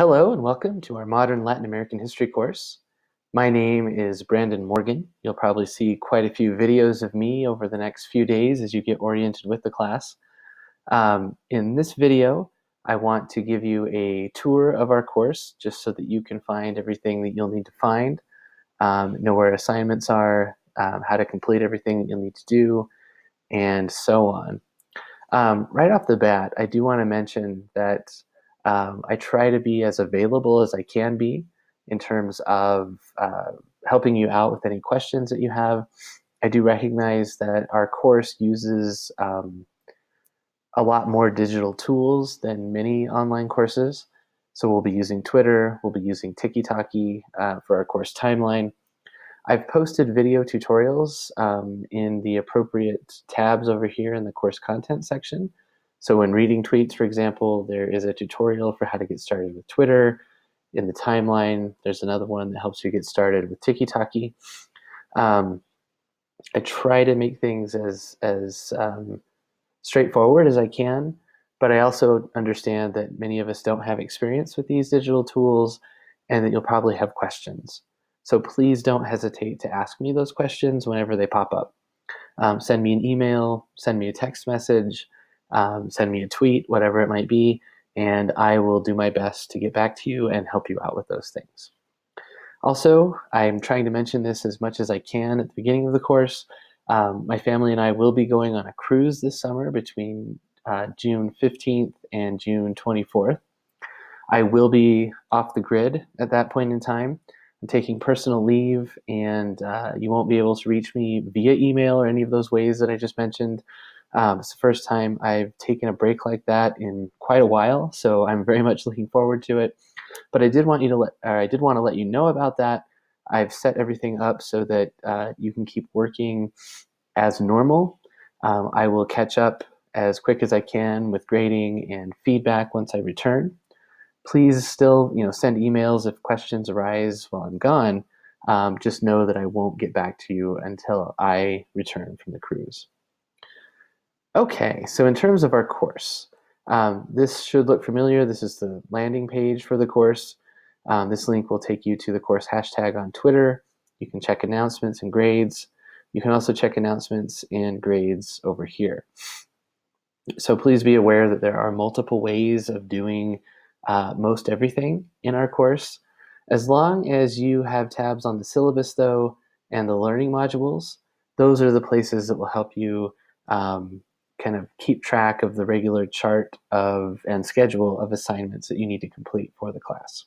Hello and welcome to our Modern Latin American History course. My name is Brandon Morgan. You'll probably see quite a few videos of me over the next few days as you get oriented with the class. In this video, I want to give you a tour of our course just so that you can find everything that you'll need to find, know where assignments are, how to complete everything that you'll need to do, and so on. Right off the bat, I do want to mention that I try to be as available as I can be in terms of helping you out with any questions that you have. I do recognize that our course uses a lot more digital tools than many online courses. So we'll be using Twitter, we'll be using Tiki for our course timeline. I've posted video tutorials in the appropriate tabs over here in the course content section. So when reading tweets, for example, there is a tutorial for how to get started with Twitter. In the timeline, there's another one that helps you get started with Tiki. I try to make things as straightforward as I can, but I also understand that many of us don't have experience with these digital tools and that you'll probably have questions. So please don't hesitate to ask me those questions whenever they pop up. Send me an email, send me a text message, send me a tweet, whatever it might be, and I will do my best to get back to you and help you out with those things. Also, I'm trying to mention this as much as I can at the beginning of the course. My family and I will be going on a cruise this summer between June 15th and June 24th. I will be off the grid at that point in time. I'm taking personal leave, and you won't be able to reach me via email or any of those ways that I just mentioned. It's the first time I've taken a break like that in quite a while, so I'm very much looking forward to it. But I did want to let you know about that. I've set everything up so that you can keep working as normal. I will catch up as quick as I can with grading and feedback once I return. Please still, send emails if questions arise while I'm gone. Just know that I won't get back to you until I return from the cruise. Okay, so in terms of our course, this should look familiar. This is the landing page for the course. This link will take you to the course hashtag on Twitter. You can check announcements and grades. You can also check announcements and grades over here. So please be aware that there are multiple ways of doing most everything in our course. As long as you have tabs on the syllabus, though, and the learning modules, those are the places that will help you kind of keep track of the regular chart and schedule of assignments that you need to complete for the class.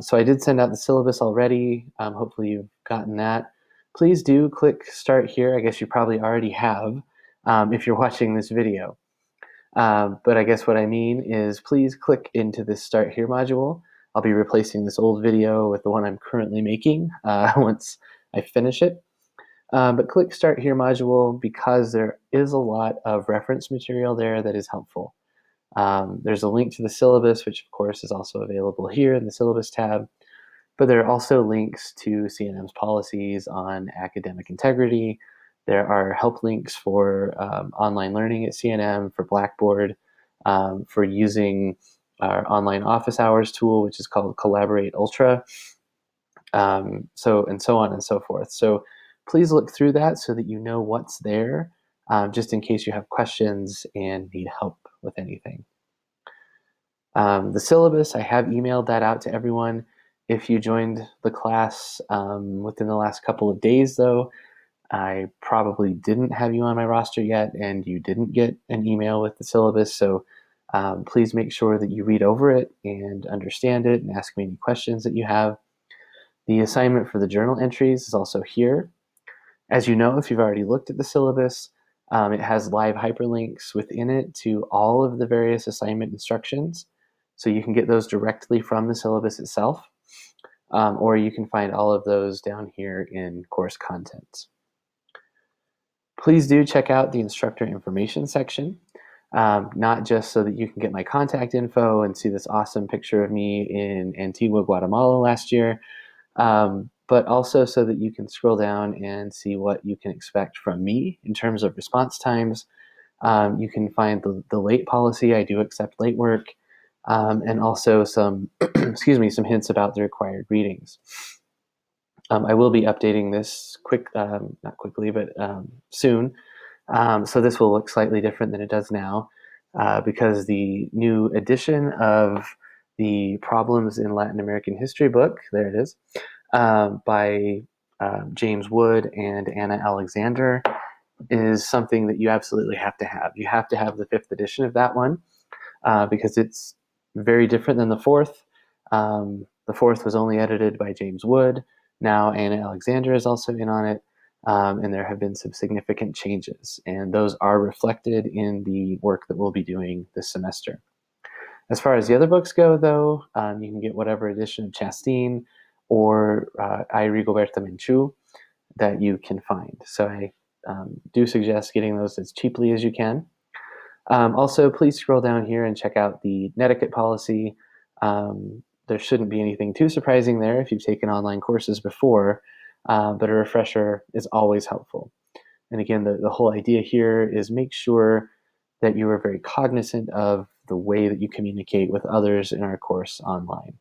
So I did send out the syllabus already. Hopefully you've gotten that. Please do click start here. I guess you probably already have if you're watching this video. But I guess what I mean is please click into this start here module. I'll be replacing this old video with the one I'm currently making once I finish it. But click Start Here module because there is a lot of reference material there that is helpful. There's a link to the syllabus, which of course is also available here in the syllabus tab, but there are also links to CNM's policies on academic integrity. There are help links for online learning at CNM, for Blackboard, for using our online office hours tool, which is called Collaborate Ultra, and so on and so forth. So please look through that so that you know what's there, just in case you have questions and need help with anything. The syllabus, I have emailed that out to everyone. If you joined the class within the last couple of days, though, I probably didn't have you on my roster yet, and you didn't get an email with the syllabus, so please make sure that you read over it and understand it and ask me any questions that you have. The assignment for the journal entries is also here. As you know, if you've already looked at the syllabus, it has live hyperlinks within it to all of the various assignment instructions. So you can get those directly from the syllabus itself, or you can find all of those down here in course content. Please do check out the instructor information section, not just so that you can get my contact info and see this awesome picture of me in Antigua, Guatemala last year, but also so that you can scroll down and see what you can expect from me in terms of response times. You can find the late policy. I do accept late work. and also some, excuse me, some hints about the required readings. I will be updating this not quickly, but soon. So this will look slightly different than it does now, because the new edition of the Problems in Latin American History book, there it is, by James Wood and Anna Alexander, is something that you absolutely have to have. You have to have the 5th edition of that one, because it's very different than the 4th. The 4th was only edited by James Wood. Now Anna Alexander is also in on it, and there have been some significant changes, and those are reflected in the work that we'll be doing this semester. As far as the other books go, though, you can get whatever edition of Chastain or I, Rigoberta Menchú that you can find. So I do suggest getting those as cheaply as you can. Also, please scroll down here and check out the netiquette policy. There shouldn't be anything too surprising there if you've taken online courses before, but a refresher is always helpful. And again, the whole idea here is make sure that you are very cognizant of the way that you communicate with others in our course online.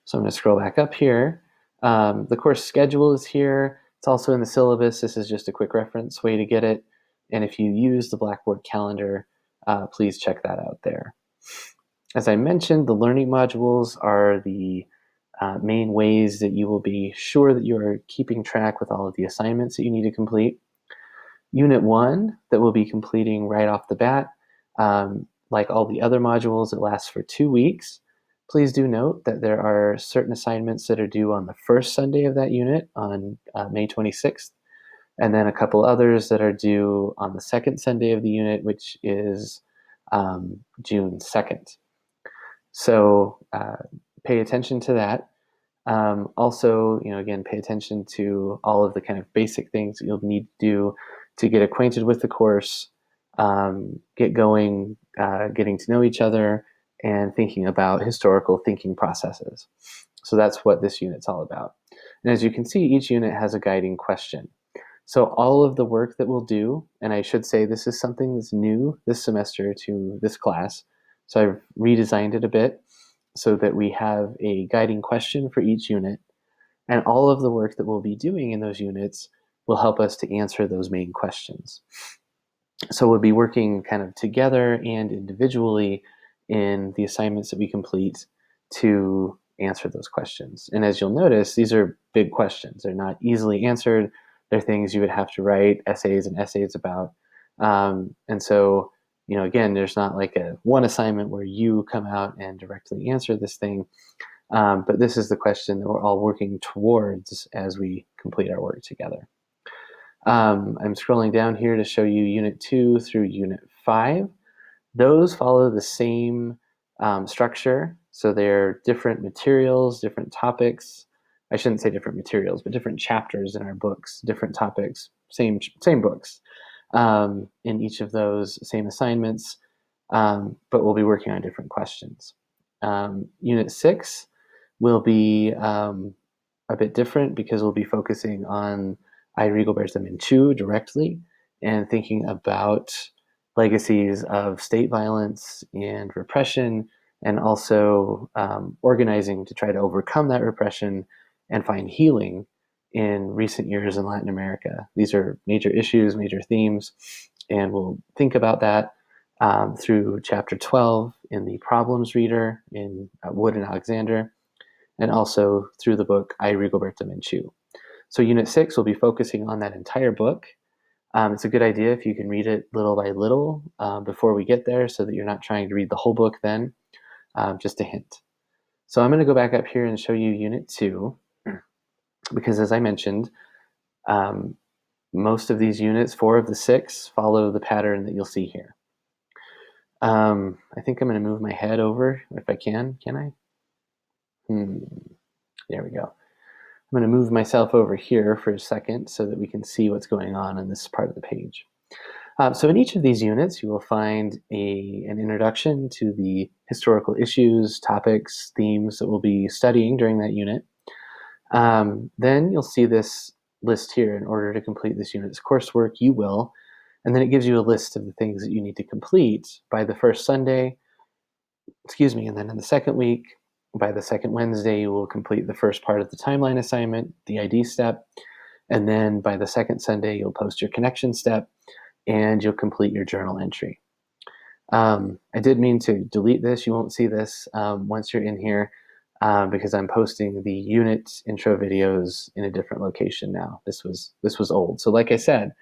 So I'm going to scroll back up here. The course schedule is here. It's also in the syllabus. This is just a quick reference way to get it. And if you use the Blackboard calendar, please check that out there. As I mentioned, the learning modules are the main ways that you will be sure that you are keeping track with all of the assignments that you need to complete. Unit 1 that we'll be completing right off the bat, like all the other modules, it lasts for 2 weeks. Please do note that there are certain assignments that are due on the first Sunday of that unit on May 26th, and then a couple others that are due on the second Sunday of the unit, which is June 2nd. So pay attention to that. Also, again, pay attention to all of the kind of basic things that you'll need to do to get acquainted with the course, get going, getting to know each other, and thinking about historical thinking processes. So that's what this unit's all about. And as you can see, each unit has a guiding question. So all of the work that we'll do, and I should say this is something that's new this semester to this class, so I've redesigned it a bit so that we have a guiding question for each unit, and all of the work that we'll be doing in those units will help us to answer those main questions. So we'll be working kind of together and individually in the assignments that we complete to answer those questions. And as you'll notice, these are big questions. They're not easily answered. They're things you would have to write essays and essays about. And so, again, there's not like one assignment where you come out and directly answer this thing. But this is the question that we're all working towards as we complete our work together. I'm scrolling down here to show you Unit 2 through Unit 5. Those follow the same structure. So they're different materials, different topics. I shouldn't say different materials, but different chapters in our books, different topics, same books. In each of those, same assignments, but we'll be working on different questions. Unit 6 will be a bit different because we'll be focusing on I, Rigoberta Menchú directly and thinking about legacies of state violence and repression, and also organizing to try to overcome that repression and find healing in recent years in Latin America. These are major issues, major themes, and we'll think about that through chapter 12 in the Problems Reader in Wood and Alexander, and also through the book I, Rigoberta Menchú. So Unit 6 will be focusing on that entire book. It's a good idea if you can read it little by little before we get there so that you're not trying to read the whole book then. Just a hint. So I'm going to go back up here and show you Unit 2 because, as I mentioned, most of these units, 4 of the 6, follow the pattern that you'll see here. I think I'm going to move my head over if I can. Can I? There we go. I'm going to move myself over here for a second so that we can see what's going on in this part of the page. So in each of these units, you will find an introduction to the historical issues, topics, themes that we'll be studying during that unit. Then you'll see this list here. In order to complete this unit's coursework, you will. And then it gives you a list of the things that you need to complete by the first Sunday, excuse me, and then in the second week, by the second Wednesday, you will complete the first part of the timeline assignment, the ID step, and then by the second Sunday, you'll post your connection step, and you'll complete your journal entry. I did mean to delete this. You won't see this once you're in here because I'm posting the unit intro videos in a different location now. This was old. So like I said,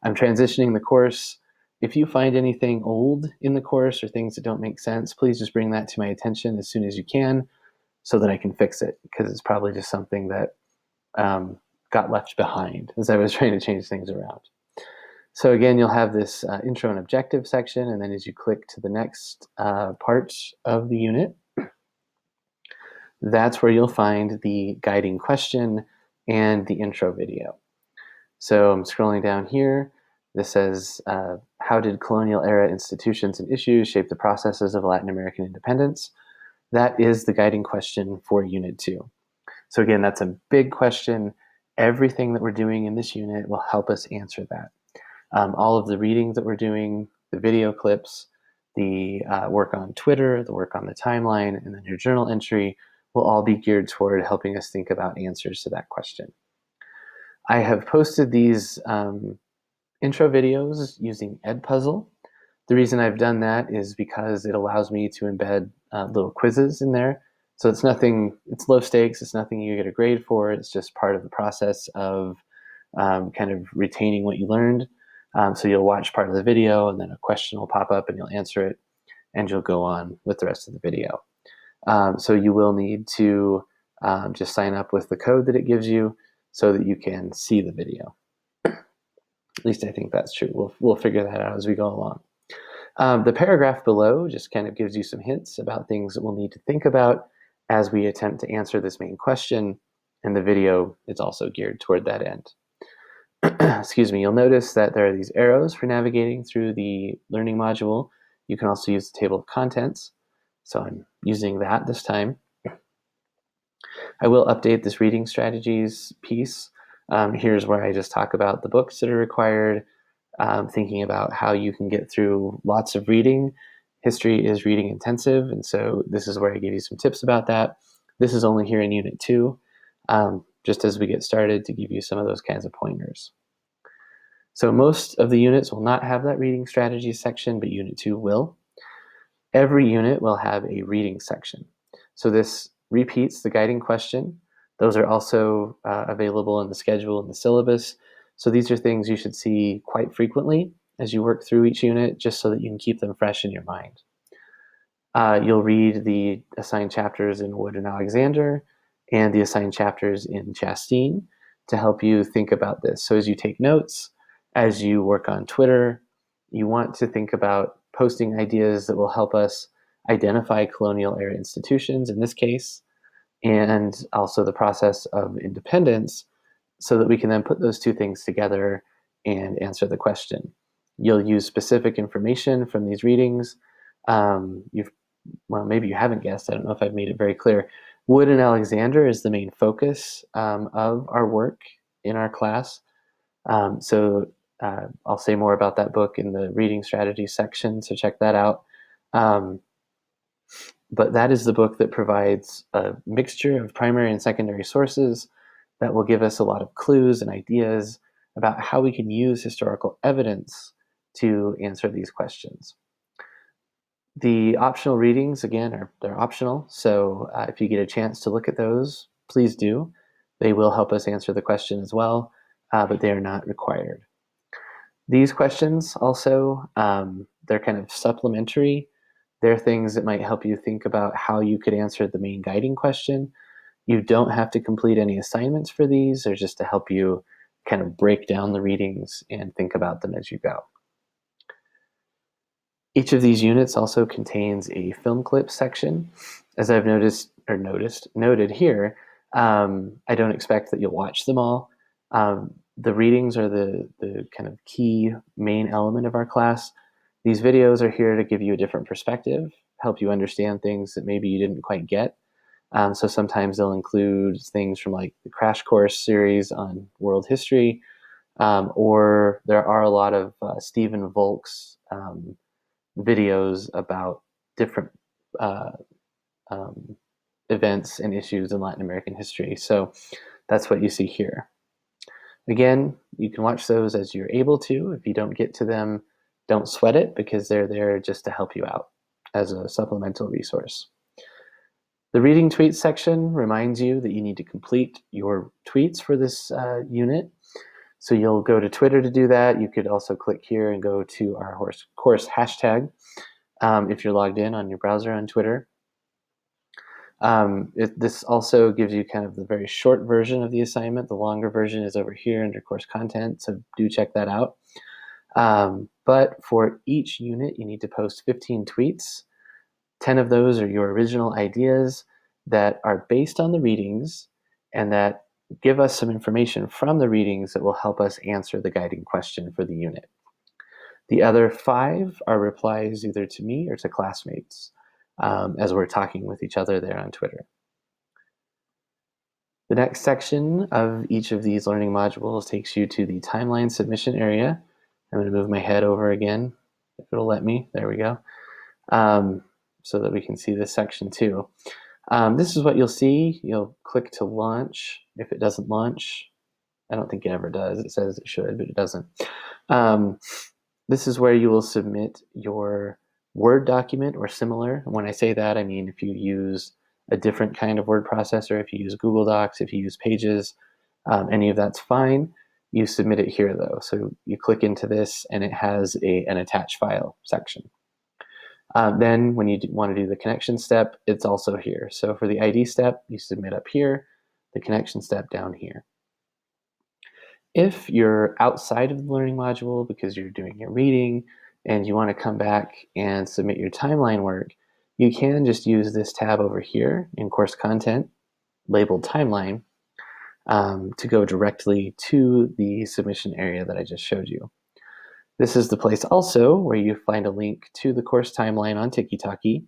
I'm transitioning the course. If you find anything old in the course or things that don't make sense, please just bring that to my attention as soon as you can so that I can fix it, because it's probably just something that got left behind as I was trying to change things around. So again, you'll have this intro and objective section, and then as you click to the next part of the unit, that's where you'll find the guiding question and the intro video. So I'm scrolling down here. This says, how did colonial era institutions and issues shape the processes of Latin American independence? That is the guiding question for Unit 2. So again, that's a big question. Everything that we're doing in this unit will help us answer that. All of the readings that we're doing, the video clips, the work on Twitter, the work on the timeline, and then your journal entry will all be geared toward helping us think about answers to that question. I have posted these intro videos using Edpuzzle. The reason I've done that is because it allows me to embed little quizzes in there. So it's low stakes, it's nothing you get a grade for, it's just part of the process of kind of retaining what you learned. So you'll watch part of the video and then a question will pop up and you'll answer it and you'll go on with the rest of the video. So you will need to just sign up with the code that it gives you so that you can see the video. At least I think that's true. We'll figure that out as we go along. The paragraph below just kind of gives you some hints about things that we'll need to think about as we attempt to answer this main question, and the video is also geared toward that end. Excuse me, you'll notice that there are these arrows for navigating through the learning module. You can also use the table of contents. So I'm using that this time. I will update this reading strategies piece. Here's where I just talk about the books that are required, thinking about how you can get through lots of reading. History is reading intensive, and so this is where I give you some tips about that. This is only here in Unit 2, just as we get started to give you some of those kinds of pointers. So most of the units will not have that reading strategies section, but Unit 2 will. Every unit will have a reading section. So this repeats the guiding question. Those are also available in the schedule and the syllabus. So these are things you should see quite frequently as you work through each unit, just so that you can keep them fresh in your mind. You'll read the assigned chapters in Wood and Alexander and the assigned chapters in Chasteen to help you think about this. So as you take notes, as you work on Twitter, you want to think about posting ideas that will help us identify colonial era institutions in this case, and also the process of independence, so that we can then put those two things together and answer the question. You'll use specific information from these readings. Well, maybe you haven't guessed, I don't know if I've made it very clear. Wood and Alexander is the main focus of our work in our class. So I'll say more about that book in the reading strategy section, so check that out. But that is the book that provides a mixture of primary and secondary sources that will give us a lot of clues and ideas about how we can use historical evidence to answer these questions. The optional readings, again, they're optional, so if you get a chance to look at those, please do. They will help us answer the question as well, but they are not required. These questions also, they're kind of supplementary. They're things that might help you think about how you could answer the main guiding question. You don't have to complete any assignments for these. They're just to help you kind of break down the readings and think about them as you go. Each of these units also contains a film clip section. As I've noted here, I don't expect that you'll watch them all. The readings are the kind of key main element of our class. These videos are here to give you a different perspective, help you understand things that maybe you didn't quite get. So sometimes they'll include things from like the Crash Course series on world history, or there are a lot of Stephen Volk's videos about different um, events and issues in Latin American history. So that's what you see here. Again, you can watch those as you're able to. If you don't get to them, don't sweat it, because they're there just to help you out as a supplemental resource. The reading tweets section reminds you that you need to complete your tweets for this unit. So you'll go to Twitter to do that. You could also click here and go to our course hashtag if you're logged in on your browser on Twitter. This also gives you kind of the very short version of the assignment. The longer version is over here under course content, so do check that out. But for each unit, you need to post 15 tweets. 10 of those are your original ideas that are based on the readings and that give us some information from the readings that will help us answer the guiding question for the unit. The other 5 are replies either to me or to classmates as we're talking with each other there on Twitter. The next section of each of these learning modules takes you to the timeline submission area. I'm going to move my head over again, if it'll let me. There we go. So that we can see this section too. This is what you'll see. You'll click to launch. If it doesn't launch, I don't think it ever does. It says it should, but it doesn't. This is where you will submit your Word document or similar. When I say that, I mean if you use a different kind of word processor, if you use Google Docs, if you use Pages, any of that's fine. You submit it here though. So you click into this and it has an attach file section. Then when you want to do the connection step, it's also here. So for the ID step, you submit up here, the connection step down here. If you're outside of the learning module because you're doing your reading and you want to come back and submit your timeline work, you can just use this tab over here in course content labeled timeline to go directly to the submission area that I just showed you. This is the place also where you find a link to the course timeline on Tiki-Taki.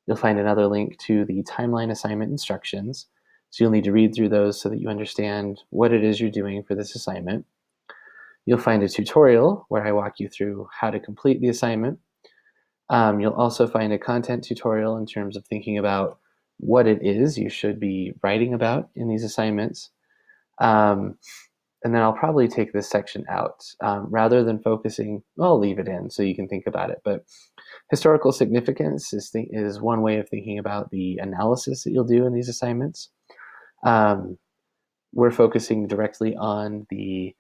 You'll find another link to the timeline assignment instructions. So you'll need to read through those so that you understand what it is you're doing for this assignment. You'll find a tutorial where I walk you through how to complete the assignment. You'll also find a content tutorial in terms of thinking about what it is you should be writing about in these assignments. And then I'll probably take this section out rather than focusing. I'll leave it in so you can think about it. But historical significance is one way of thinking about the analysis that you'll do in these assignments. We're focusing directly on the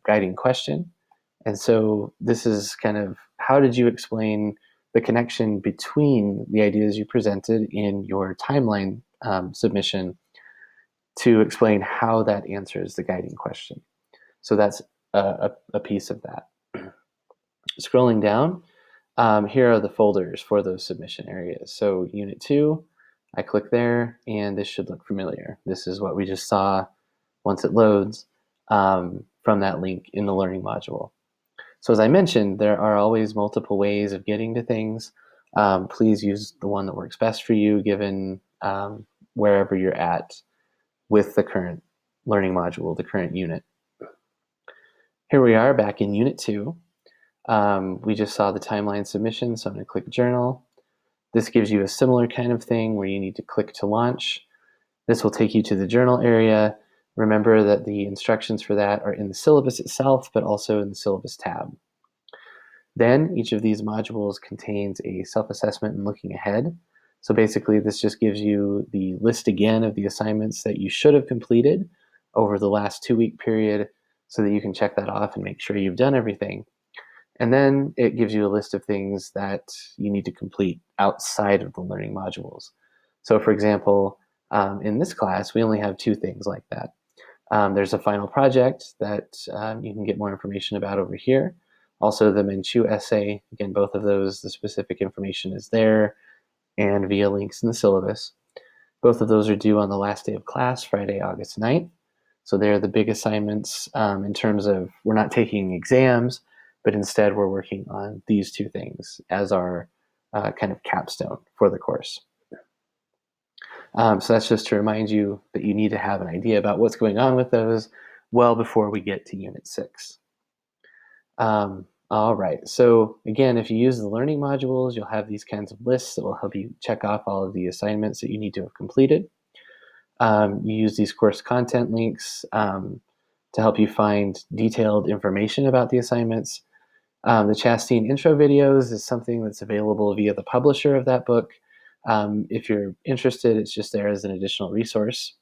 guiding question. And so this is kind of how did you explain the connection between the ideas you presented in your timeline submission to explain how that answers the guiding question. So that's a piece of that. Scrolling down, here are the folders for those submission areas. So Unit 2, I click there, and this should look familiar. This is what we just saw once it loads from that link in the learning module. So as I mentioned, there are always multiple ways of getting to things. Please use the one that works best for you given wherever you're at with the current learning module, the current unit. Here we are back in Unit 2. We just saw the timeline submission, so I'm going to click Journal. This gives you a similar kind of thing where you need to click to launch. This will take you to the journal area. Remember that the instructions for that are in the syllabus itself, but also in the syllabus tab. Then each of these modules contains a self-assessment and looking ahead. So basically this just gives you the list again of the assignments that you should have completed over the last 2-week period so that you can check that off and make sure you've done everything. And then it gives you a list of things that you need to complete outside of the learning modules. So for example, in this class, we only have 2 things like that. There's a final project that you can get more information about over here. Also the Menchú essay, again, both of those, the specific information is there and via links in the syllabus. Both of those are due on the last day of class, Friday, August 9th. So they're the big assignments in terms of we're not taking exams, but instead we're working on these 2 things as our kind of capstone for the course. So that's just to remind you that you need to have an idea about what's going on with those well before we get to Unit 6. All right. So again, if you use the learning modules, you'll have these kinds of lists that will help you check off all of the assignments that you need to have completed. You use these course content links to help you find detailed information about the assignments. The Chastain intro videos is something that's available via the publisher of that book. If you're interested, it's just there as an additional resource.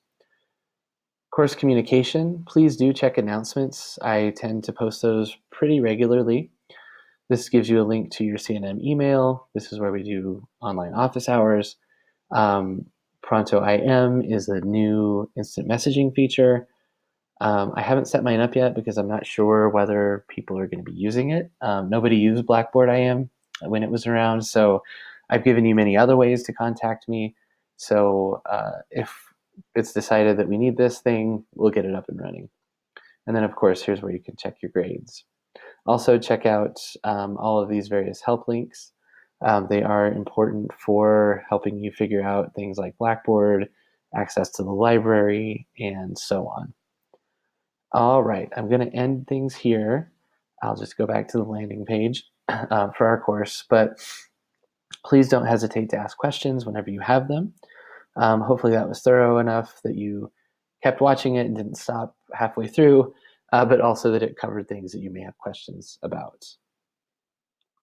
Course communication, please do check announcements. I tend to post those pretty regularly. This gives you a link to your CNM email. This is where we do online office hours. Um, Pronto IM is a new instant messaging feature. I haven't set mine up yet because I'm not sure whether people are going to be using it. Nobody used Blackboard IM when it was around, so I've given you many other ways to contact me. So if it's decided that we need this thing, we'll get it up and running. And then, of course, here's where you can check your grades. Also, check out all of these various help links. They are important for helping you figure out things like Blackboard, access to the library, and so on. All right, I'm going to end things here. I'll just go back to the landing page for our course, but please don't hesitate to ask questions whenever you have them. Hopefully that was thorough enough that you kept watching it and didn't stop halfway through, but also that it covered things that you may have questions about.